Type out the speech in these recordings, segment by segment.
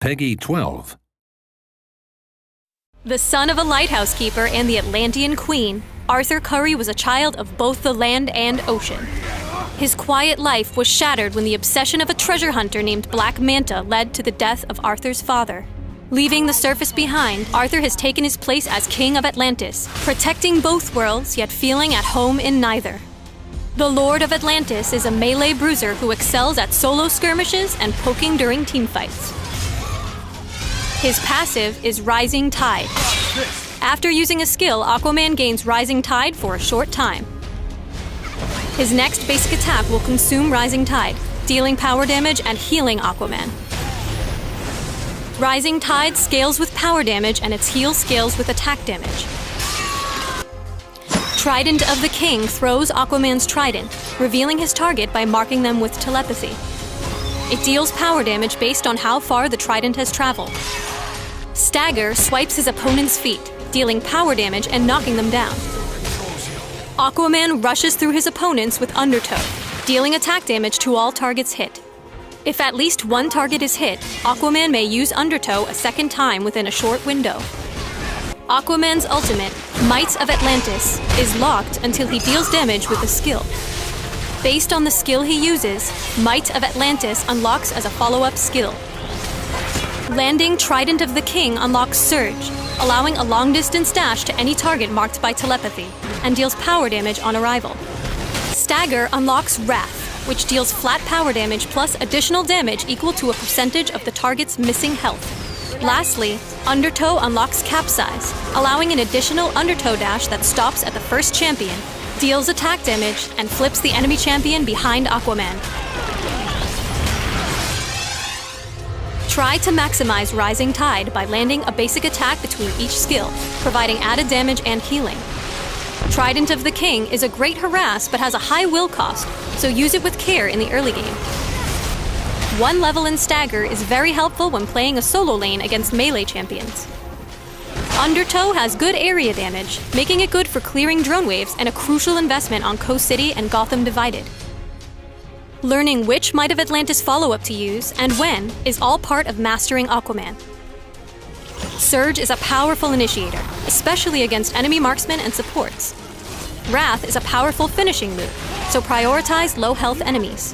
Peggy 12. The son of a lighthouse keeper and the Atlantean queen, Arthur Curry was a child of both the land and ocean. His quiet life was shattered when the obsession of a treasure hunter named Black Manta led to the death of Arthur's father. Leaving the surface behind, Arthur has taken his place as King of Atlantis, protecting both worlds yet feeling at home in neither. The Lord of Atlantis is a melee bruiser who excels at solo skirmishes and poking during teamfights. His passive is Rising Tide. After using a skill, Aquaman gains Rising Tide for a short time. His next basic attack will consume Rising Tide, dealing power damage and healing Aquaman. Rising Tide scales with power damage and its heal scales with attack damage. Trident of the King throws Aquaman's trident, revealing his target by marking them with telepathy. It deals power damage based on how far the trident has traveled. Stagger swipes his opponent's feet, dealing power damage and knocking them down. Aquaman rushes through his opponents with Undertow, dealing attack damage to all targets hit. If at least one target is hit, Aquaman may use Undertow a second time within a short window. Aquaman's ultimate, Might of Atlantis, is locked until he deals damage with a skill. Based on the skill he uses, Might of Atlantis unlocks as a follow-up skill. Landing Trident of the King unlocks Surge, allowing a long-distance dash to any target marked by telepathy, and deals power damage on arrival. Stagger unlocks Wrath, which deals flat power damage plus additional damage equal to a percentage of the target's missing health. Lastly, Undertow unlocks Capsize, allowing an additional Undertow dash that stops at the first champion, deals attack damage, and flips the enemy champion behind Aquaman. Try to maximize Rising Tide by landing a basic attack between each skill, providing added damage and healing. Trident of the King is a great harass but has a high will cost, so use it with care in the early game. One level in Stagger is very helpful when playing a solo lane against melee champions. Undertow has good area damage, making it good for clearing drone waves and a crucial investment on Coast City and Gotham Divided. Learning which Might of Atlantis follow-up to use, and when, is all part of mastering Aquaman. Surge is a powerful initiator, especially against enemy marksmen and supports. Wrath is a powerful finishing move, so prioritize low-health enemies.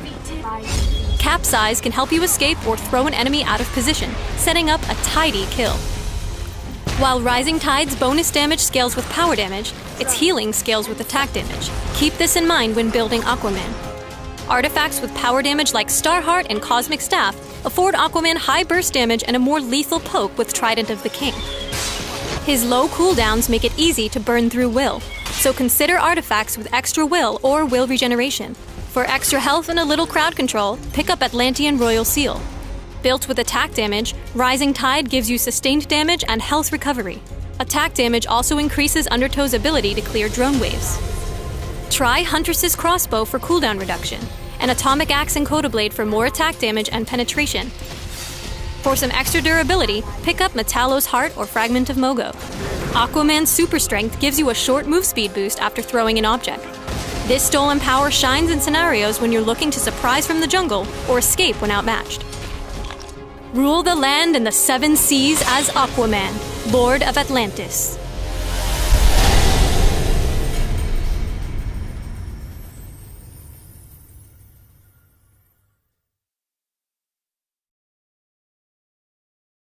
Capsize can help you escape or throw an enemy out of position, setting up a tidy kill. While Rising Tide's bonus damage scales with power damage, its healing scales with attack damage. Keep this in mind when building Aquaman. Artifacts with power damage like Starheart and Cosmic Staff afford Aquaman high burst damage and a more lethal poke with Trident of the King. His low cooldowns make it easy to burn through will, so consider artifacts with extra will or will regeneration. For extra health and a little crowd control, pick up Atlantean Royal Seal. Built with attack damage, Rising Tide gives you sustained damage and health recovery. Attack damage also increases Undertow's ability to clear drone waves. Try Huntress's Crossbow for cooldown reduction, and Atomic Axe and Codablade for more attack damage and penetration. For some extra durability, pick up Metallo's Heart or Fragment of Mogo. Aquaman's Super Strength gives you a short move speed boost after throwing an object. This stolen power shines in scenarios when you're looking to surprise from the jungle or escape when outmatched. Rule the land and the seven seas as Aquaman, Lord of Atlantis.